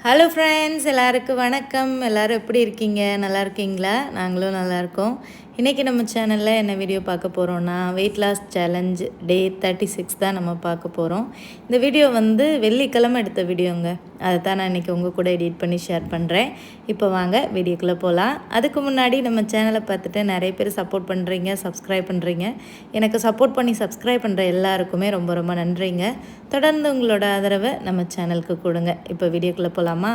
Hello friends, எல்லாருக்கும் வணக்கம். எல்லோரும் எப்படி இருக்கீங்க? நல்லா இருக்கீங்களா? நாங்களும் நல்லாயிருக்கோம். இன்றைக்கி நம்ம சேனலில் என்ன வீடியோ பார்க்க போகிறோன்னா, வெயிட் லாஸ் சேலஞ்ச் டே 36 தான் நம்ம பார்க்க போகிறோம். இந்த வீடியோ வந்து வெள்ளிக்கிழமை எடுத்த வீடியோங்க. அதை தான் நான் இன்றைக்கி உங்கள் கூட எடிட் பண்ணி ஷேர் பண்ணுறேன். இப்போ வாங்க வீடியோக்குள்ளே போகலாம். அதுக்கு முன்னாடி நம்ம சேனலை பார்த்துட்டு நிறைய பேர் சப்போர்ட் பண்ணுறீங்க, சப்ஸ்கிரைப் பண்ணுறீங்க. எனக்கு சப்போர்ட் பண்ணி சப்ஸ்கிரைப் பண்ணுற எல்லாருக்குமே ரொம்ப ரொம்ப நன்றிங்க. தொடர்ந்து உங்களோட ஆதரவை நம்ம சேனலுக்கு கொடுங்க. இப்போ வீடியோக்குள்ளே போகலாமா?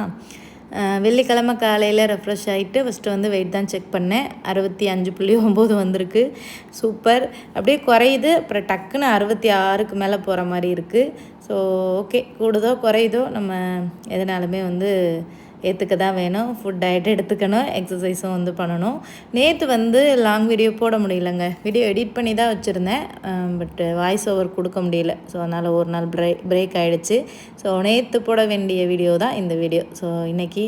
வெள்ளிக்கிழமை காலையில் ரெஃப்ரெஷ் ஆகிட்டு ஃபஸ்ட்டு வந்து வெயிட் தான் செக் பண்ணேன். 65.9 வந்திருக்கு. சூப்பர். அப்படியே குறையுது, அப்புறம் டக்குன்னு 66க்கு மேலே போகிற மாதிரி இருக்குது. ஸோ ஓகே, கூடுதோ குறையுதோ நம்ம எதனாலுமே வந்து ஏற்றுக்க தான் வேணும். ஃபுட் டயட் எடுத்துக்கணும், எக்ஸசைஸும் வந்து பண்ணணும். நேற்று வந்து லாங் வீடியோ போட முடியலங்க. வீடியோ எடிட் பண்ணி தான் வச்சுருந்தேன், பட் வாய்ஸ் ஓவர் கொடுக்க முடியல. ஸோ அதனால் ஒரு நாள் பிரேக் ஆகிடுச்சு. ஸோ நேற்று போட வேண்டிய வீடியோ தான் இந்த வீடியோ. ஸோ இன்றைக்கி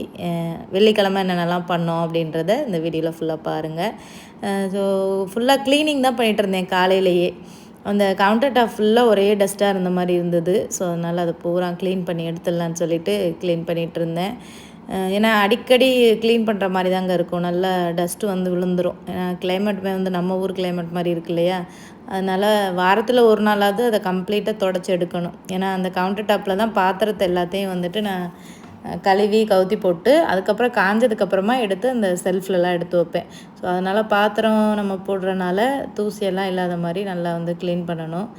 வெள்ளிக்கிழமை என்னென்னலாம் பண்ணோம் அப்படின்றத இந்த வீடியோவில் ஃபுல்லாக பாருங்கள். ஸோ ஃபுல்லாக க்ளீனிங் தான் பண்ணிகிட்டு இருந்தேன் காலையிலேயே. அந்த கவுண்டர் டாப் ஃபுல்லாக ஒரே டஸ்ட்டாக இருந்த மாதிரி இருந்தது. ஸோ அதனால் அதை பூரா க்ளீன் பண்ணி எடுத்துடலான்னு சொல்லிட்டு க்ளீன் பண்ணிகிட்டு இருந்தேன். ஏன்னா அடிக்கடி க்ளீன் பண்ணுற மாதிரி தாங்க இருக்கும். நல்லா டஸ்ட்டு வந்து விழுந்துடும். ஏன்னா கிளைமேட்டுமே வந்து நம்ம ஊர் கிளைமேட் மாதிரி இருக்கு இல்லையா? அதனால் வாரத்தில் ஒரு நாளாவது அதை கம்ப்ளீட்டாக தொடச்சி எடுக்கணும். ஏன்னா அந்த கவுண்டர் டாப்பில் தான் பாத்திரத்தை எல்லாத்தையும் வந்துட்டு நான் கழுவி கவுத்தி போட்டு அதுக்கப்புறம் காஞ்சதுக்கப்புறமா எடுத்து அந்த செல்ஃப்லலாம் எடுத்து வைப்பேன். ஸோ அதனால் பாத்திரம் நம்ம போடுறனால தூசியெல்லாம் இல்லாத மாதிரி நல்லா வந்து க்ளீன் பண்ணணும்.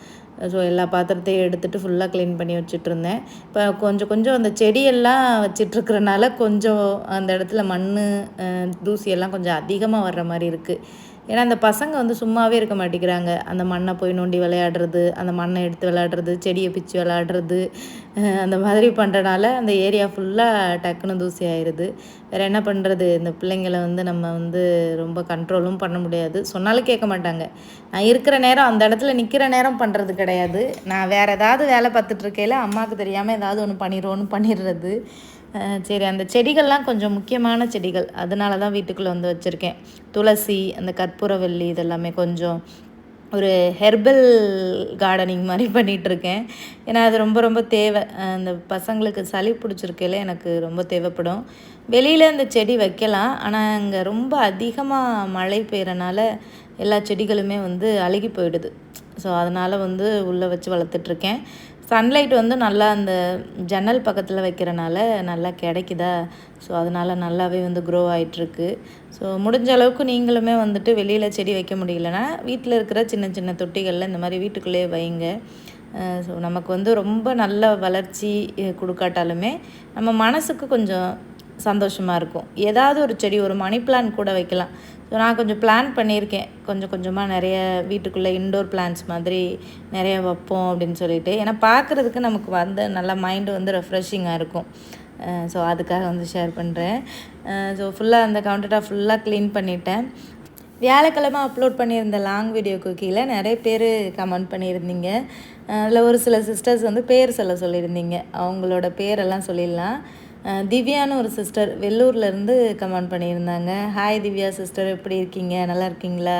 ஸோ எல்லா பாத்திரத்தையும் எடுத்துகிட்டு ஃபுல்லாக க்ளீன் பண்ணி வச்சுட்ருந்தேன். இப்போ கொஞ்சம் கொஞ்சம் அந்த செடியெல்லாம் வச்சிட்ருக்கிறனால கொஞ்சம் அந்த இடத்துல மண் தூசியெல்லாம் கொஞ்சம் அதிகமாக வர்ற மாதிரி இருக்குது. ஏன்னா அந்த பசங்க வந்து சும்மாவே இருக்க மாட்டேங்கிறாங்க. அந்த மண்ணை போய் நோண்டி விளையாடுறது, அந்த மண்ணை எடுத்து விளையாடுறது, செடியை பிச்சு விளையாடுறது, அந்த மாதிரி பண்ணுறனால அந்த ஏரியா ஃபுல்லாக டக்குன்னு தூசி ஆயிடுது. வேறு என்ன பண்ணுறது? இந்த பிள்ளைங்களை வந்து நம்ம வந்து ரொம்ப கண்ட்ரோலும் பண்ண முடியாது. சொன்னாலும் கேட்க மாட்டாங்க. நான் இருக்கிற நேரம் அந்த இடத்துல நிற்கிற நேரம் பண்ணுறது கிடையாது. நான் வேறு ஏதாவது வேலை பார்த்துட்ருக்கையில் அம்மாவுக்கு தெரியாமல் ஏதாவது ஒன்று பண்ணிடுறது. சரி, அந்த செடிகள்லாம் கொஞ்சம் முக்கியமான செடிகள், அதனால தான் வீட்டுக்குள்ளே வந்து வச்சுருக்கேன். துளசி, அந்த கற்பூரவல்லி, இதெல்லாமே கொஞ்சம் ஒரு ஹெர்பல் கார்டனிங் மாதிரி பண்ணிகிட்ருக்கேன். ஏன்னா அது ரொம்ப ரொம்ப தேவை. அந்த பசங்களுக்கு சளி பிடிச்சிருக்கையில் எனக்கு ரொம்ப தேவைப்படும். வெளியில் அந்த செடி வைக்கலாம், ஆனால் அங்கே ரொம்ப அதிகமாக மழை பெய்கிறனால எல்லா செடிகளுமே வந்து அழுகி போயிடுது. ஸோ அதனால் வந்து உள்ளே வச்சு வளர்த்துட்ருக்கேன். சன்லைட் வந்து நல்லா அந்த ஜன்னல் பக்கத்தில் வைக்கிறனால நல்லா கிடைக்குதா. ஸோ அதனால் நல்லாவே வந்து க்ரோ ஆகிட்டுருக்கு. ஸோ முடிஞ்ச அளவுக்கு நீங்களுமே வந்துட்டு வெளியில் செடி வைக்க முடியலன்னா வீட்டில் இருக்கிற சின்ன சின்ன தொட்டிகளில் இந்த மாதிரி வீட்டுக்குள்ளேயே வைங்க. ஸோ நமக்கு வந்து ரொம்ப நல்ல வளர்ச்சி கொடுக்காட்டாலுமே நம்ம மனசுக்கு கொஞ்சம் சந்தோஷமாக இருக்கும். ஏதாவது ஒரு செடி, ஒரு மணி பிளான்ட் கூட வைக்கலாம். ஸோ நான் கொஞ்சம் பிளான் பண்ணியிருக்கேன், கொஞ்சம் கொஞ்சமாக நிறைய வீட்டுக்குள்ளே இன்டோர் பிளான்ட்ஸ் மாதிரி நிறைய வைப்போம் அப்படின்னு சொல்லிட்டு. ஏன்னா பார்க்குறதுக்கு நமக்கு வந்து நல்லா மைண்டு வந்து ரெஃப்ரெஷிங்காக இருக்கும். ஸோ அதுக்காக வந்து ஷேர் பண்ணுறேன். ஸோ ஃபுல்லாக அந்த கவுண்டர் டாப் ஃபுல்லாக க்ளீன் பண்ணிட்டேன். வியாழக்கிழமை அப்லோட் பண்ணியிருந்த லாங் வீடியோக்கு கீழே நிறைய பேர் கமெண்ட் பண்ணியிருந்தீங்க. அதில் ஒரு சில சிஸ்டர்ஸ் வந்து பேர் சொல்லியிருந்தீங்க. அவங்களோட பேரெல்லாம் சொல்லிடலாம். திவ்யான்னு ஒரு சிஸ்டர் வெள்ளூர்லேருந்து கமெண்ட் பண்ணியிருந்தாங்க. ஹாய் திவ்யா சிஸ்டர், எப்படி இருக்கீங்க? நல்லா இருக்கீங்களா?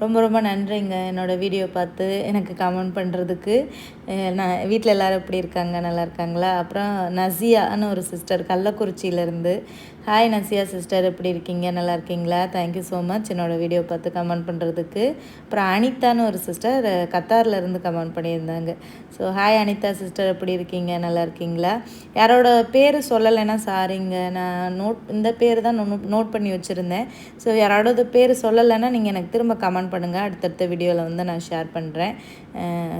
ரொம்ப ரொம்ப நன்றிங்க என்னோடய வீடியோ பார்த்து எனக்கு கமெண்ட் பண்ணுறதுக்கு. நான் வீட்டில் எல்லோரும் எப்படி இருக்காங்க? நல்லா இருக்காங்களா? அப்புறம் நசியான்னு ஒரு சிஸ்டர் கள்ளக்குறிச்சியிலேருந்து. ஹாய் நசியா சிஸ்டர், எப்படி இருக்கீங்க? நல்லா இருக்கீங்களா? தேங்க்யூ ஸோ மச் என்னோடய வீடியோ பார்த்து கமெண்ட் பண்ணுறதுக்கு. அப்புறம் அனிதான்னு ஒரு சிஸ்டர் கத்தார்லேருந்து கமெண்ட் பண்ணியிருந்தாங்க. ஸோ ஹாய் அனிதா சிஸ்டர், எப்படி இருக்கீங்க? நல்லா இருக்கீங்களா? யாரோட பேர் சொல்லலைன்னா சாரிங்க. நான் இந்த பேர் தான் நோட் பண்ணி வச்சுருந்தேன். ஸோ யாரோட பேர் சொல்லலைன்னா நீங்கள் எனக்கு திரும்ப கமெண்ட் பண்ணுங்கள். அடுத்தடுத்த வீடியோவில் வந்து நான் ஷேர் பண்ணுறேன்.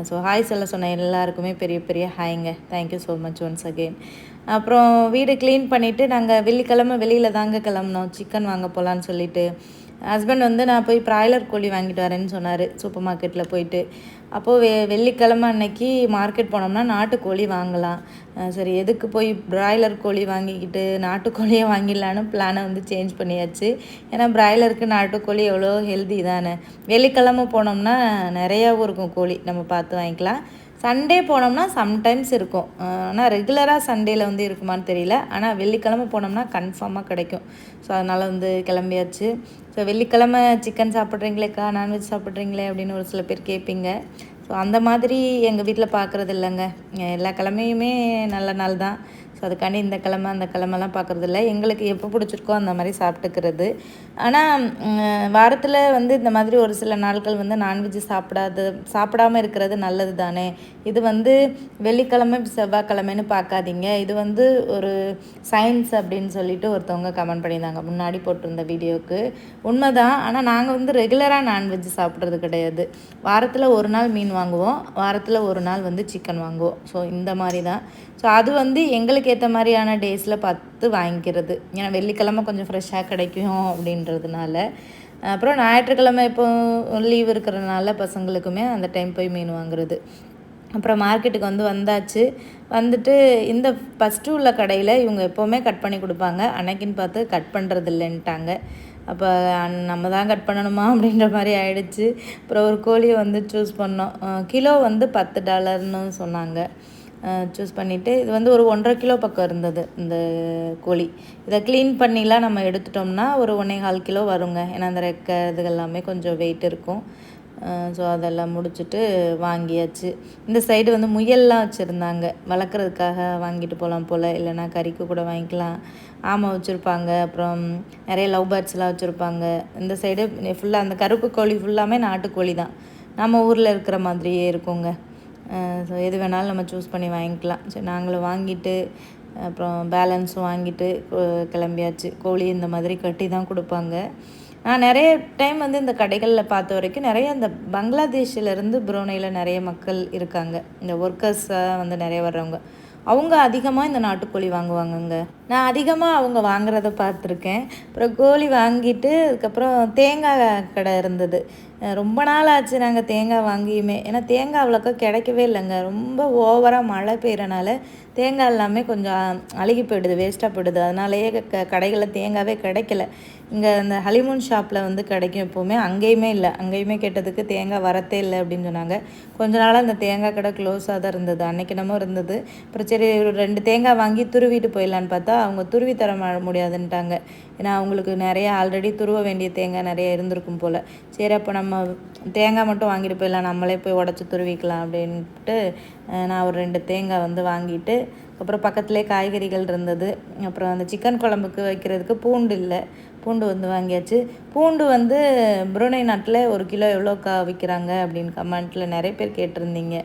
ஸோ ஹாய் சொன்ன எல்லாருக்குமே பெரிய பெரிய ஹாய்ங்க. Thank you so much once again. அப்புறம் வீடு க்ளீன் பண்ணிவிட்டு நாங்கள் வெள்ளிக்கிழமை வெளியில் தாங்க கிளம்புனோம் சிக்கன் வாங்க போகலான்னு சொல்லிவிட்டு. ஹஸ்பண்ட் வந்து நான் போய் பிராய்லர் கோழி வாங்கிட்டு வரேன்னு சொன்னார் சூப்பர் மார்க்கெட்டில் போயிட்டு. அப்போது வெள்ளிக்கிழமை அன்னைக்கு மார்க்கெட் போனோம்னா நாட்டுக்கோழி வாங்கலாம். சரி, எதுக்கு போய் பிராய்லர் கோழி வாங்கிக்கிட்டு நாட்டுக்கோழியை வாங்கிடலான்னு பிளானை வந்து சேஞ்ச் பண்ணியாச்சு. ஏன்னா பிராய்லருக்கு நாட்டுக்கோழி எவ்வளோ ஹெல்தி தானே. வெள்ளிக்கிழமை போனோம்னா நிறையாவும் இருக்கும் கோழி, நம்ம பார்த்து வாங்கிக்கலாம். சண்டே போனோம்னா சம்டைம்ஸ் இருக்கும், ஆனால் ரெகுலராக சண்டேயில் வந்து இருக்குமான்னு தெரியல. ஆனால் வெள்ளிக்கிழமை போனோம்னா கன்ஃபார்மாக கிடைக்கும். ஸோ அதனால் வந்து கிளம்பியாச்சு. ஸோ வெள்ளிக்கிழமை சிக்கன் சாப்பிட்றீங்களேக்கா, நான்வெஜ் சாப்பிட்றீங்களே அப்படின்னு ஒரு சில பேர் கேட்பீங்க. ஸோ அந்த மாதிரி எங்கள் வீட்டில் பார்க்குறது இல்லைங்க. எல்லா கிழமையுமே நல்ல நாள் தான். அதுக்காண்டி இந்த கிழமை அந்த கிழமெல்லாம் பார்க்குறதில்ல. எங்களுக்கு எப்போ பிடிச்சிருக்கோ அந்த மாதிரி சாப்பிட்டுக்கிறது. ஆனால் வாரத்தில் வந்து இந்த மாதிரி ஒரு சில நாட்கள் வந்து நான்வெஜ் சாப்பிடாமல் இருக்கிறது நல்லது தானே. இது வந்து வெள்ளிக்கிழமை செவ்வாய்க்கிழமைன்னு பார்க்காதீங்க. இது வந்து ஒரு சயின்ஸ் அப்படின்னு சொல்லிட்டு ஒருத்தவங்க கமெண்ட் பண்ணியிருந்தாங்க முன்னாடி போட்டிருந்த வீடியோவுக்கு. உண்மைதான். ஆனால் நாங்கள் வந்து ரெகுலராக நான்வெஜ் சாப்பிட்றது கிடையாது. வாரத்தில் ஒரு நாள் மீன் வாங்குவோம், வாரத்தில் ஒரு நாள் வந்து சிக்கன் வாங்குவோம். ஸோ இந்த மாதிரி தான். ஸோ அது வந்து எங்களுக்கு ஏற்ற மாதிரியான டேஸில் பார்த்து வாங்கிக்கிறது. ஏன்னா வெள்ளிக்கிழமை கொஞ்சம் ஃப்ரெஷ்ஷாக கிடைக்கும் அப்படின்றதுனால. அப்புறம் ஞாயிற்றுக்கிழமை இப்போ லீவ் இருக்கிறதுனால பசங்களுக்குமே அந்த டைம் போய் மீன் வாங்குறது. அப்புறம் மார்க்கெட்டுக்கு வந்தாச்சு. வந்துட்டு இந்த ஃபஸ்ட்டு உள்ள கடையில் இவங்க எப்போவுமே கட் பண்ணி கொடுப்பாங்க. அன்னைக்குன்னு பார்த்து கட் பண்ணுறது இல்லைன்ட்டாங்க. அப்போ நம்ம தான் கட் பண்ணணுமா அப்படின்ற மாதிரி ஆயிடுச்சு. அப்புறம் ஒரு கோழியை வந்து சூஸ் பண்ணோம். கிலோ வந்து $10ன்னு சொன்னாங்க. சூஸ் பண்ணிவிட்டு இது வந்து ஒரு 1.5 கிலோ பக்கம் இருந்தது இந்த கோழி. இதை க்ளீன் பண்ணிலாம் நம்ம எடுத்துட்டோம்னா ஒரு 1.25 கிலோ வருங்க. ஏன்னா அந்த ரெக்கை இது எல்லாமே கொஞ்சம் வெயிட் இருக்கும். ஸோ அதெல்லாம் முடிச்சுட்டு வாங்கியாச்சு. இந்த சைடு வந்து முயல்லாம் வச்சுருந்தாங்க. வளர்க்குறதுக்காக வாங்கிட்டு போகலாம் போல், இல்லைனா கறிக்கு கூட வாங்கிக்கலாம். ஆமை வச்சுருப்பாங்க. அப்புறம் நிறைய லவ் பேர்ட்ஸ்லாம் வச்சுருப்பாங்க. இந்த சைடு ஃபுல்லாக அந்த கருப்பு கோழி ஃபுல்லாமே நாட்டுக்கோழி தான். நம்ம ஊரில் இருக்கிற மாதிரியே இருக்குங்க. ஸோ எது வேணாலும் நம்ம சூஸ் பண்ணி வாங்கிக்கலாம். சரி நாங்களும் வாங்கிட்டு அப்புறம் பேலன்ஸும் வாங்கிட்டு கிளம்பியாச்சு. கோழி இந்த மாதிரி கட்டி தான் கொடுப்பாங்க. நான் நிறைய டைம் வந்து இந்த கடைகளில் பார்த்த வரைக்கும் நிறைய இந்த பங்களாதேஷிலேருந்து புரோனையில் நிறைய மக்கள் இருக்காங்க. இந்த ஒர்க்கர்ஸாக வந்து நிறைய வர்றவங்க, அவங்க அதிகமாக இந்த நாட்டுக்கோழி வாங்குவாங்கங்க. நான் அதிகமாக அவங்க வாங்குறத பார்த்துருக்கேன். அப்புறம் கோழி வாங்கிட்டு அதுக்கப்புறம் தேங்காய் கடை இருந்தது. ரொம்ப நாள் ஆச்சு நாங்கள் தேங்காய் வாங்கியுமே. ஏன்னா தேங்காய் அவ்வளோக்கா கிடைக்கவே இல்லைங்க. ரொம்ப ஓவராக மழை பெய்கிறனால தேங்காய் எல்லாமே கொஞ்சம் அழுகி போயிடுது, வேஸ்ட்டாக போயிடுது. அதனாலேயே கடைகளில் தேங்காவே கிடைக்கல. இங்கே அந்த ஹலிமூன் ஷாப்பில் வந்து கிடைக்கும் எப்போவுமே, அங்கேயுமே இல்லை. அங்கேயுமே கேட்டதுக்கு தேங்காய் வரத்தே இல்லை அப்படின்னு சொன்னாங்க. கொஞ்ச நாளாக அந்த தேங்காய் கடை க்ளோஸாக தான் இருந்தது. அன்றைக்கி நம்ம இருந்தது. அப்புறம் சரி ஒரு 2 தேங்காய் வாங்கி துருவிட்டு போயிடலான்னு பார்த்தா அவங்க துருவி தர முடியாதுன்ட்டாங்க. ஏன்னா அவங்களுக்கு நிறைய ஆல்ரெடி துருவ வேண்டிய தேங்காய் நிறைய இருந்திருக்கும் போல். சரி அப்போ நம்ம தேங்காய் மட்டும் வாங்கிட்டு போயிடலாம், நம்மளே போய் உடச்சி துருவிக்கலாம் அப்படின்ட்டு நான் ஒரு 2 தேங்காய் வந்து வாங்கிட்டு, அப்புறம் பக்கத்துலேயே காய்கறிகள் இருந்தது. அப்புறம் அந்த சிக்கன் குழம்புக்கு வைக்கிறதுக்கு பூண்டு இல்லை, பூண்டு வந்து வாங்கியாச்சு. பூண்டு வந்து புருனை நாட்டில் 1 கிலோ எவ்வளோக்கா விற்கிறாங்க அப்படின்னு கமெண்ட்டில் நிறைய பேர் கேட்டிருந்தீங்க.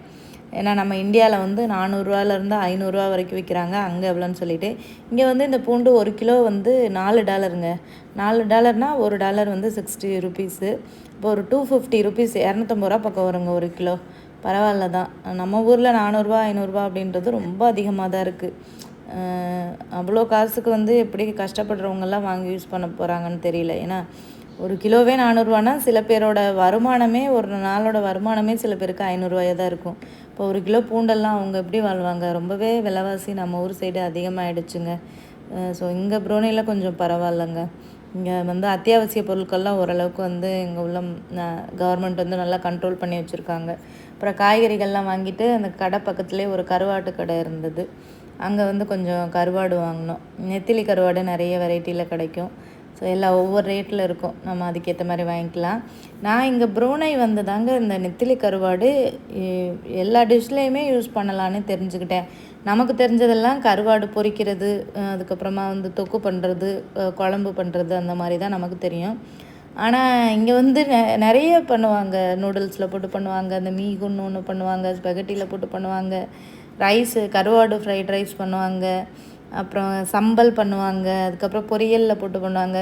ஏன்னா நம்ம இந்தியாவில் வந்து $400 500 வரைக்கும் விற்கிறாங்க. அங்கே எவ்வளோன்னு சொல்லிட்டு இங்கே வந்து இந்த பூண்டு 1 கிலோ வந்து $4ங்க. $4னா $1 வந்து 60 ருபீஸு. இப்போ ஒரு 250 ருபீஸ், $250 பக்கம் வருங்க 1 கிலோ. பரவாயில்ல தான். நம்ம ஊரில் $400 500 அப்படின்றது ரொம்ப அதிகமாக தான் இருக்குது. அவ்வளோ காசுக்கு வந்து எப்படி கஷ்டப்படுறவங்கெல்லாம் வாங்கி யூஸ் பண்ண போகிறாங்கன்னு தெரியல. ஏன்னா 1 கிலோவே $400னா சில பேரோட வருமானமே, ஒரு நாளோட வருமானமே சில பேருக்கு $500 தான் இருக்கும். இப்போ 1 கிலோ பூண்டெல்லாம் அவங்க எப்படி வாழ்வாங்க? ரொம்பவே விலைவாசி நம்ம ஊர் சைடு அதிகமாகிடுச்சுங்க. ஸோ இங்கே புரோனியில் கொஞ்சம் பரவாயில்லைங்க. இங்கே வந்து அத்தியாவசிய பொருட்கள்லாம் ஓரளவுக்கு வந்து இங்கே உள்ள கவர்மெண்ட் வந்து நல்லா கண்ட்ரோல் பண்ணி வச்சுருக்காங்க. அப்புறம் காய்கறிகள்லாம் வாங்கிட்டு அந்த கடை பக்கத்துலேயே ஒரு கருவாட்டு கடை இருந்தது. அங்கே வந்து கொஞ்சம் கருவாடு வாங்கினோம். நெத்திலி கருவாடு நிறைய வெரைட்டியில் கிடைக்கும். ஸோ எல்லாம் ஒவ்வொரு ரேட்டில் இருக்கும், நம்ம அதுக்கேற்ற மாதிரி வாங்கிக்கலாம். நான் இங்கே புரோனை வந்து தாங்க இந்த நெத்திலி கருவாடு எல்லா டிஷ்லேயுமே யூஸ் பண்ணலான்னு தெரிஞ்சுக்கிட்டேன். நமக்கு தெரிஞ்சதெல்லாம் கருவாடு பொரிக்கிறது, அதுக்கப்புறமா வந்து தொக்கு பண்ணுறது, குழம்பு பண்ணுறது, அந்த மாதிரி தான் நமக்கு தெரியும். ஆனால் இங்கே வந்து நிறைய பண்ணுவாங்க. நூடுல்ஸில் போட்டு பண்ணுவாங்க, அந்த மீகுன்னு ஒன்று பண்ணுவாங்க, ஸ்பெகட்டியில் போட்டு பண்ணுவாங்க, ரைஸு கருவாடு ஃப்ரைட் ரைஸ் பண்ணுவாங்க, அப்புறம் சம்பல் பண்ணுவாங்க, அதுக்கப்புறம் பொரியலில் போட்டு பண்ணுவாங்க.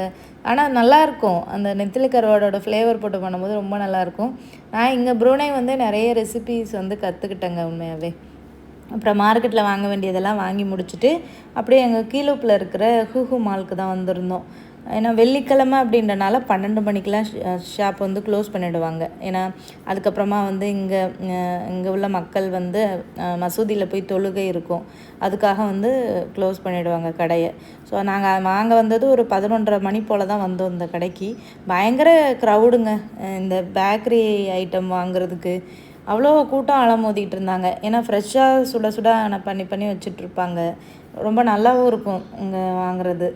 ஆனால் நல்லாயிருக்கும். அந்த நெத்திலி கருவாடோட ஃப்ளேவர் போட்டு பண்ணும்போது ரொம்ப நல்லாயிருக்கும். நான் இங்கே புரூனை வந்து நிறைய ரெசிபீஸ் வந்து கற்றுக்கிட்டேங்க உண்மையாகவே. அப்புறம் மார்க்கெட்டில் வாங்க வேண்டியதெல்லாம் வாங்கி முடிச்சுட்டு அப்படியே எங்கள் கீழூப்பில் இருக்கிற ஹூஹூ மாலுக்கு தான் வந்திருந்தோம். ஏன்னா வெள்ளிக்கிழமை அப்படின்றனால 12 மணிக்கெலாம் ஷாப் வந்து க்ளோஸ் பண்ணிவிடுவாங்க. ஏன்னா அதுக்கப்புறமா வந்து இங்கே உள்ள மக்கள் வந்து மசூதியில் போய் தொழுகை இருக்கும், அதுக்காக வந்து க்ளோஸ் பண்ணிவிடுவாங்க கடையை. ஸோ நாங்கள் வந்தது ஒரு 11:30 மணி போல் தான் வந்தோம் இந்த கடைக்கு. பயங்கர க்ரௌடுங்க. இந்த பேக்கரி ஐட்டம் வாங்குறதுக்கு அவ்வளோ கூட்டம் அலமோதிட்டு இருந்தாங்க. ஏன்னா ஃப்ரெஷ்ஷாக சுட சுட பண்ணி வச்சிட்ருப்பாங்க. ரொம்ப நல்லாவும் இருக்கும் இங்கே வாங்குறது.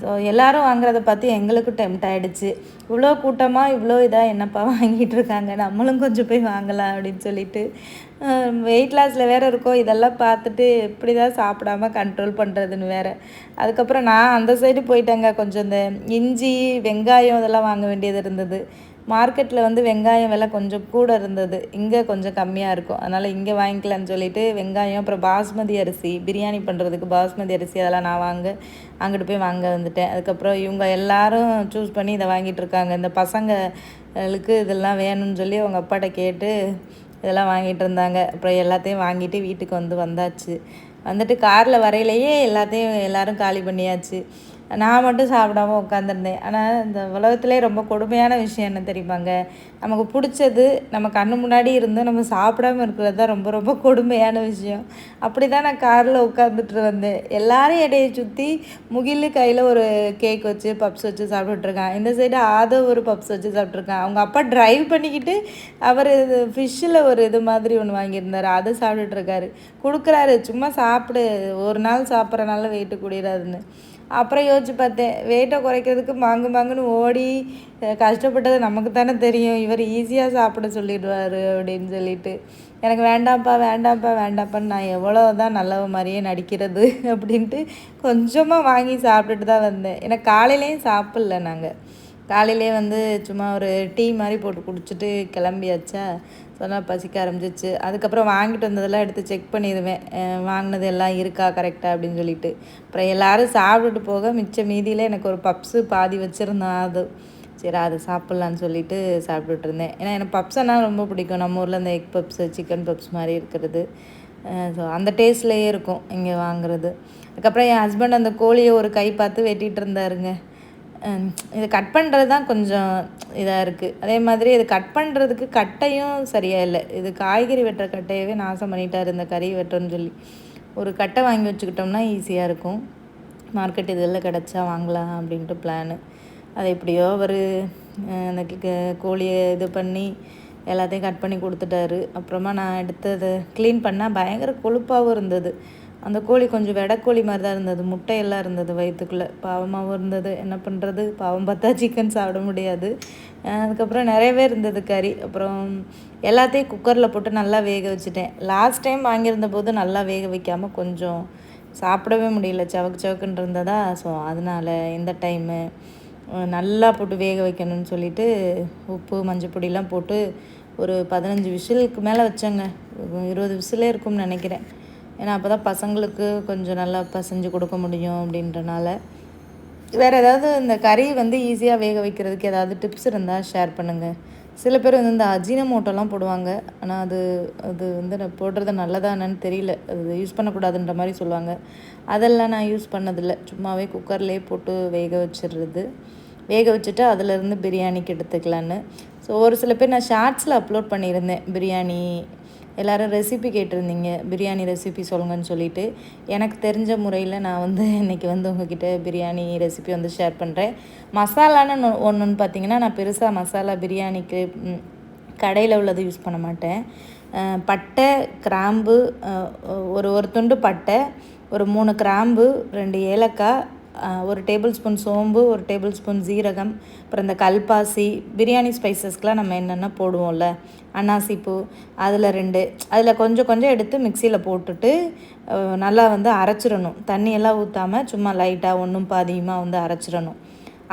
ஸோ எல்லோரும் வாங்குறத பார்த்து எங்களுக்கும் டெம்ட் ஆகிடுச்சு. இவ்வளோ கூட்டமாக இவ்வளோ இதாக என்னப்பா வாங்கிட்டு இருக்காங்க, நம்மளும் கொஞ்சம் போய் வாங்கலாம் அப்படின்னு சொல்லிட்டு. வெயிட் லாஸில் வேறு இருக்கோம், இதெல்லாம் பார்த்துட்டு எப்படி தான் சாப்பிடாம கண்ட்ரோல் பண்ணுறதுன்னு வேறு. அதுக்கப்புறம் நான் அந்த சைடு போயிட்டேங்க. கொஞ்சம் இந்த இஞ்சி வெங்காயம் இதெல்லாம் வாங்க வேண்டியது இருந்தது. மார்க்கெட்டில் வந்து வெங்காயம் விலை கொஞ்சம் கூட இருந்தது, இங்கே கொஞ்சம் கம்மியாக இருக்கும். அதனால் இங்கே வாங்கிக்கலான்னு சொல்லிவிட்டு வெங்காயம், அப்புறம் பாஸ்மதி அரிசி, பிரியாணி பண்ணுறதுக்கு பாஸ்மதி அரிசி அதெல்லாம் நான் அங்கிட்டு போய் வாங்க வந்துட்டேன். அதுக்கப்புறம் இவங்க எல்லோரும் சூஸ் பண்ணி இதை வாங்கிட்டு இருக்காங்க. இந்த பசங்களுக்கு இதெல்லாம் வேணும்னு சொல்லி அவங்க அப்பாட்ட கேட்டு இதெல்லாம் வாங்கிட்டு இருந்தாங்க. அப்புறம் எல்லாத்தையும் வாங்கிட்டு வீட்டுக்கு வந்தாச்சு. வந்துட்டு காரில் வரையிலேயே எல்லோரும் காலி பண்ணியாச்சு. நான் மட்டும் சாப்பிடாம உட்காந்துருந்தேன். ஆனால் இந்த உலகத்திலே ரொம்ப கொடுமையான விஷயம் என்ன தெரியுமாங்க, நமக்கு பிடிச்சது நம்ம கண்ணு முன்னாடி இருந்தும் நம்ம சாப்பிடாமல் இருக்கிறது தான் ரொம்ப ரொம்ப கொடுமையான விஷயம். அப்படி தான் நான் காரில் உட்காந்துட்டு வந்தேன். எல்லோரும் இடையை சுற்றி முகில் கையில் ஒரு கேக் வச்சு பப்ஸ் வச்சு சாப்பிட்டுட்ருக்கான். இந்த சைடு ஆதவ் ஒரு பப்ஸ் வச்சு சாப்பிட்ருக்கான். அவங்க அப்பா ட்ரைவ் பண்ணிக்கிட்டு அவர் ஃபிஷ்ஷில் ஒரு இது மாதிரி ஒன்று வாங்கியிருந்தார், அதை சாப்பிட்டுட்ருக்காரு. கொடுக்குறாரு, சும்மா சாப்பிடு, ஒரு நாள் சாப்பிட்றனால வெயிட்டு கூடிடாதுன்னு. அப்புறம் யோசிச்சு பார்த்தேன், வெயிட்டை குறைக்கிறதுக்கு மாங்குன்னு ஓடி கஷ்டப்பட்டது நமக்கு தானே தெரியும். இவர் ஈஸியாக சாப்பிட சொல்லிடுவார் அப்படின்னு சொல்லிட்டு, எனக்கு வேண்டாப்பான்னு நான் எவ்வளோ தான் நல்லவ மாதிரியே நடிக்கிறது அப்படின்ட்டு கொஞ்சமாக வாங்கி சாப்பிட்டுட்டு தான் வந்தேன். ஏன்னா காலையிலையும் சாப்பிட்ல, நாங்கள் காலையிலே வந்து சும்மா ஒரு டீ மாதிரி போட்டு குடிச்சிட்டு கிளம்பியாச்சா, சொன்னால் பசிக்க ஆரம்பிச்சிச்சு. அதுக்கப்புறம் வாங்கிட்டு வந்ததெல்லாம் எடுத்து செக் பண்ணிடுவேன், வாங்கினது எல்லாம் இருக்கா கரெக்டாக அப்படின்னு சொல்லிட்டு. அப்புறம் எல்லோரும் சாப்பிட்டுட்டு போக மிச்ச மீதியில் எனக்கு ஒரு பப்ஸு பாதி வச்சுருந்தேன். அது சரி அதை சாப்பிட்லான்னு சொல்லிட்டு சாப்பிட்டுட்டு இருந்தேன். ஏன்னா எனக்கு பப்ஸ்னால் ரொம்ப பிடிக்கும். நம்ம ஊரில் இந்த எக் பப்ஸு, சிக்கன் பப்ஸ் மாதிரி இருக்கிறது, ஸோ அந்த டேஸ்ட்லேயே இருக்கும் இங்கே வாங்குறது. அதுக்கப்புறம் என் ஹஸ்பண்ட் அந்த கோழியை ஒரு கை பார்த்து வெட்டிகிட்டு இருந்தாருங்க. இதை கட் பண்ணுறது தான் கொஞ்சம் இதாக இருக்குது. அதே மாதிரி இது கட் பண்ணுறதுக்கு கட்டையும் சரியாக இல்லை. இது காய்கறி வெட்டுற கட்டையவே நாசம் பண்ணிட்டார், இந்த கறி வெட்டுறன்னு சொல்லி. ஒரு கட்டை வாங்கி வச்சுக்கிட்டோம்னா ஈஸியாக இருக்கும். மார்க்கெட் இதெல்லாம் கிடச்சா வாங்கலாம் அப்படின்ட்டு பிளானு. அது எப்படியோ அவர் அந்த கோழியை இது பண்ணி எல்லாத்தையும் கட் பண்ணி கொடுத்துட்டாரு. அப்புறமா நான் எடுத்து அதை க்ளீன் பண்ணால் பயங்கர கொழுப்பாகவும் இருந்தது. அந்த கோழி கொஞ்சம் வெடைக்கோழி மாதிரி தான் இருந்தது, முட்டையெல்லாம் இருந்தது வயிற்றுக்குள்ளே. பாவமாகவும் இருந்தது, என்ன பண்ணுறது, பாவம் பார்த்தா சிக்கன் சாப்பிட முடியாது. அதுக்கப்புறம் நிறையவே இருந்தது கறி. அப்புறம் எல்லாத்தையும் குக்கரில் போட்டு நல்லா வேக வச்சுட்டேன். லாஸ்ட் டைம் வாங்கியிருந்த போது நல்லா வேக வைக்காமல் கொஞ்சம் சாப்பிடவே முடியல, சவக்குன்னு இருந்ததா. ஸோ அதனால் இந்த டைமு நல்லா போட்டு வேக வைக்கணும்னு சொல்லிவிட்டு உப்பு மஞ்சள் பொடியெலாம் போட்டு ஒரு 15 விசிலுக்கு மேலே வச்சேங்க. 20 விசிலே இருக்கும்னு நினைக்கிறேன். ஏன்னா அப்போ தான் பசங்களுக்கு கொஞ்சம் நல்லா பசைஞ்சு கொடுக்க முடியும் அப்படின்றனால. வேறு ஏதாவது இந்த கறி வந்து ஈஸியாக வேக வைக்கிறதுக்கு ஏதாவது டிப்ஸ் இருந்தால் ஷேர் பண்ணுங்கள். சில பேர் வந்து இந்த அஜினமோட்டோலாம் போடுவாங்க, ஆனால் அது வந்து நான் போடுறது நல்லதானு தெரியல, அது யூஸ் பண்ணக்கூடாதுன்ற மாதிரி சொல்லுவாங்க. அதெல்லாம் நான் யூஸ் பண்ணதில்லை. சும்மாவே குக்கர்லேயே போட்டு வேக வச்சுட்டு அதிலேருந்து பிரியாணிக்கு எடுத்துக்கலான்னு. ஸோ ஒரு சில பேர் நான் ஷார்ட்ஸில் அப்லோட் பண்ணியிருந்தேன், பிரியாணி எல்லோரும் ரெசிபி கேட்டிருந்தீங்க, பிரியாணி ரெசிபி சொல்லுங்கன்னு சொல்லிவிட்டு. எனக்கு தெரிஞ்ச முறையில் நான் வந்து இன்றைக்கி வந்து உங்ககிட்ட பிரியாணி ரெசிபி வந்து ஷேர் பண்ணுறேன். மசாலான்னு ஒன்றுன்னு பார்த்தீங்கன்னா, நான் பெருசாக மசாலா பிரியாணிக்கு கடையில் உள்ளது யூஸ் பண்ண மாட்டேன். பட்டை, கிராம்பு, ஒரு துண்டு பட்டை, ஒரு 3 கிராம்பு, 2 ஏலக்காய், 1 டேபிள் ஸ்பூன் சோம்பு, 1 டேபிள் ஸ்பூன் ஜீரகம், அப்புறம் இந்த கல்பாசி, பிரியாணி ஸ்பைசஸ்க்கெலாம் நம்ம என்னென்ன போடுவோம்ல, அன்னாசிப்பூ, அதில் கொஞ்சம் எடுத்து மிக்சியில் போட்டுட்டு நல்லா வந்து அரைச்சிடணும். தண்ணியெல்லாம் ஊற்றாமல் சும்மா லைட்டாக ஒன்றும் பாதியமாக வந்து அரைச்சிடணும்.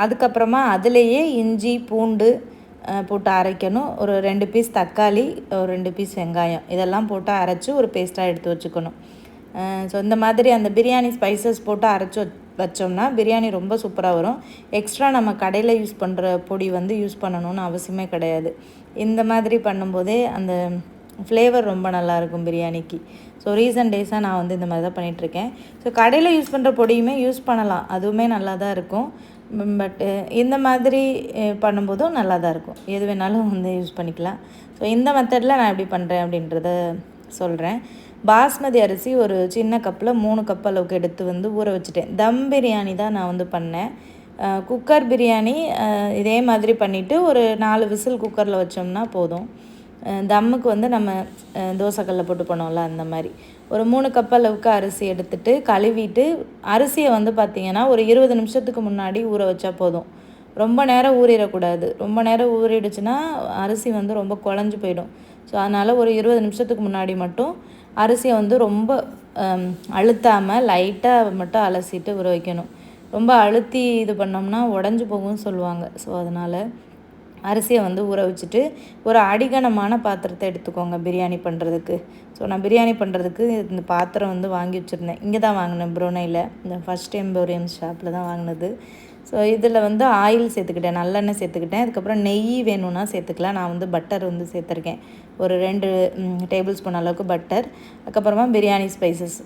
அதுக்கப்புறமா அதிலேயே இஞ்சி பூண்டு போட்டு அரைக்கணும். ஒரு 2 பீஸ் தக்காளி, ஒரு 2 பீஸ் வெங்காயம், இதெல்லாம் போட்டு அரைச்சி ஒரு பேஸ்ட்டாக எடுத்து வச்சுக்கணும். ஸோ இந்த மாதிரி அந்த பிரியாணி ஸ்பைசஸ் போட்டு அரைச்சி வச்சோம்னா பிரியாணி ரொம்ப சூப்பராக வரும். எக்ஸ்ட்ரா நம்ம கடையில் யூஸ் பண்ணுற பொடி வந்து யூஸ் பண்ணணும்னு அவசியமே கிடையாது. இந்த மாதிரி பண்ணும்போதே அந்த ஃப்ளேவர் ரொம்ப நல்லாயிருக்கும் பிரியாணிக்கு. ஸோ ரீசன்ட் டேஸாக நான் வந்து இந்த மாதிரி தான் பண்ணிகிட்ருக்கேன். ஸோ கடையில் யூஸ் பண்ணுற பொடியுமே யூஸ் பண்ணலாம், அதுவுமே நல்லா தான் இருக்கும். பட்டு இந்த மாதிரி பண்ணும்போதும் நல்லா தான் இருக்கும். எது வேணாலும் வந்து யூஸ் பண்ணிக்கலாம். ஸோ இந்த மெத்தடில் நான் எப்படி பண்ணுறேன் அப்படின்றத சொல்கிறேன். பாஸ்மதி அரிசி ஒரு சின்ன கப்பில் 3 கப் அளவுக்கு எடுத்து வந்து ஊற வச்சுட்டேன். தம் பிரியாணி தான் நான் வந்து பண்ணேன். குக்கர் பிரியாணி இதே மாதிரி பண்ணிவிட்டு ஒரு 4 விசில் குக்கரில் வச்சோம்னா போதும். தம்முக்கு வந்து நம்ம தோசைக்கல்ல போட்டு பண்ணோம்ல அந்த மாதிரி ஒரு 3 கப் அளவுக்கு அரிசி எடுத்துகிட்டு கழுவிட்டு அரிசியை வந்து பார்த்திங்கன்னா ஒரு 20 நிமிஷத்துக்கு முன்னாடி ஊற வச்சா போதும். ரொம்ப நேரம் ஊறிடக்கூடாது. ரொம்ப நேரம் ஊறிடுச்சுன்னா அரிசி வந்து ரொம்ப குழஞ்சி போயிடும். ஸோ அதனால் ஒரு 20 நிமிஷத்துக்கு முன்னாடி மட்டும் அரிசியை வந்து ரொம்ப அழுத்தாமல் லைட்டாக மட்டும் அலசிட்டு ஊற வைக்கணும். ரொம்ப அழுத்தி இது பண்ணோம்னா உடஞ்சி போகும்னு சொல்லுவாங்க. ஸோ அதனால் அரிசியை வந்து ஊற வச்சுட்டு ஒரு அடிகனமான பாத்திரத்தை எடுத்துக்கோங்க பிரியாணி பண்ணுறதுக்கு. ஸோ நான் பிரியாணி பண்ணுறதுக்கு இந்த பாத்திரம் வந்து வாங்கி வச்சுருந்தேன். இங்கே தான் வாங்கினேன், புரோனையில். இந்த ஃபஸ்ட் எம்போரியம் ஷாப்பில் தான் வாங்கினது. ஸோ இதில் வந்து ஆயில் சேர்த்துக்கிட்டேன், நல்லெண்ணெய் சேர்த்துக்கிட்டேன். அதுக்கப்புறம் நெய் வேணும்னா சேர்த்துக்கலாம். நான் வந்து பட்டர் வந்து சேர்த்துருக்கேன், ஒரு 2 டேபிள் ஸ்பூன் அளவுக்கு பட்டர். அதுக்கப்புறமா பிரியாணி ஸ்பைசஸ்,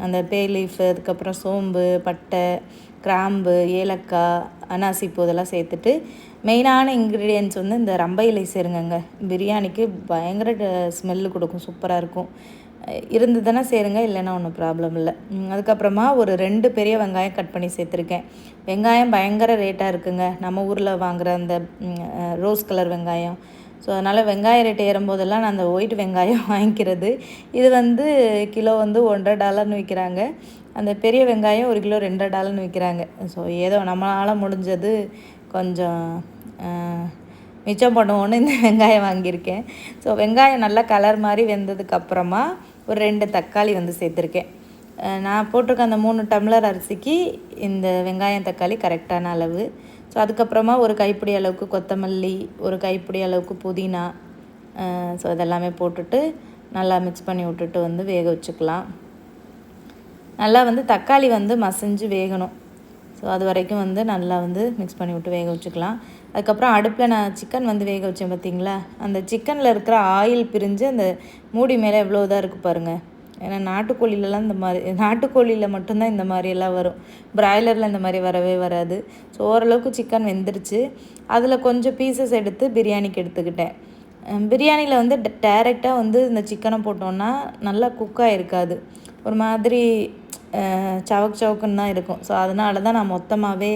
அந்த பே லீஃப், அதுக்கப்புறம் சோம்பு, பட்டை, கிராம்பு, ஏலக்காய், அனாசிப்பூ இதெல்லாம் சேர்த்துட்டு மெயினான இன்க்ரீடியன்ட்ஸ் வந்து இந்த ரம்பை இலை சேருங்கங்க. பிரியாணிக்கு பயங்கர ஸ்மெல்லு கொடுக்கும், சூப்பராக இருக்கும். இருந்ததுன்னா சேருங்க, இல்லைன்னா ஒன்றும் ப்ராப்ளம் இல்லை. அதுக்கப்புறமா ஒரு 2 பெரிய வெங்காயம் கட் பண்ணி சேர்த்துருக்கேன். வெங்காயம் பயங்கர ரேட்டாக இருக்குங்க, நம்ம ஊரில் வாங்குகிற அந்த ரோஸ் கலர் வெங்காயம். ஸோ அதனால் வெங்காய ரேட்டு ஏறும்போதெல்லாம் நான் அந்த ஒயிட் வெங்காயம் வாங்கிக்கிறது. இது வந்து கிலோ வந்து $1.50 விற்கிறாங்க. அந்த பெரிய வெங்காயம் 1 கிலோ $2 விற்கிறாங்க. ஸோ ஏதோ நம்மளால் முடிஞ்சது கொஞ்சம் மிச்சம் பண்ணுவோன்னு இந்த வெங்காயம் வாங்கியிருக்கேன். ஸோ வெங்காயம் நல்லா கலர் மாதிரி வெந்ததுக்கப்புறமா ஒரு 2 தக்காளி வந்து சேர்த்துருக்கேன். நான் போட்டிருக்க அந்த 3 டம்ளர் அரிசிக்கு இந்த வெங்காயம் தக்காளி கரெக்டான அளவு. ஸோ அதுக்கப்புறமா ஒரு கைப்பிடி அளவுக்கு கொத்தமல்லி, ஒரு கைப்பிடி அளவுக்கு புதினா, ஸோ இதெல்லாமே போட்டுட்டு நல்லா மிக்ஸ் பண்ணி விட்டுட்டு வந்து வேக வச்சுக்கலாம். நல்லா வந்து தக்காளி வந்து மசிஞ்சு வேகணும். ஸோ அது வரைக்கும் வந்து நல்லா வந்து மிக்ஸ் பண்ணி விட்டு வேக வச்சுக்கலாம். அதுக்கப்புறம் அடுப்பில் நான் சிக்கன் வந்து வேக வச்சேன் பார்த்திங்களா, அந்த சிக்கனில் இருக்கிற ஆயில் பிரிஞ்சு அந்த மூடி மேலே எவ்வளோ இதாக இருக்குது பாருங்கள். ஏன்னா நாட்டுக்கோழிலலாம் இந்த மாதிரி, நாட்டுக்கோழியில் மட்டும்தான் இந்த மாதிரியெல்லாம் வரும், பிராய்லரில் இந்த மாதிரி வரவே வராது. ஸோ ஓரளவுக்கு சிக்கன் வெந்துருச்சு. அதில் கொஞ்சம் பீசஸ் எடுத்து பிரியாணிக்கு எடுத்துக்கிட்டேன். பிரியாணியில் வந்து டைரெக்டாக வந்து இந்த சிக்கனை போட்டோன்னா நல்லா குக்காக இருக்காது, ஒரு மாதிரி சவக்கு சவக்குன்னு தான் இருக்கும். ஸோ அதனால தான் நான் மொத்தமாகவே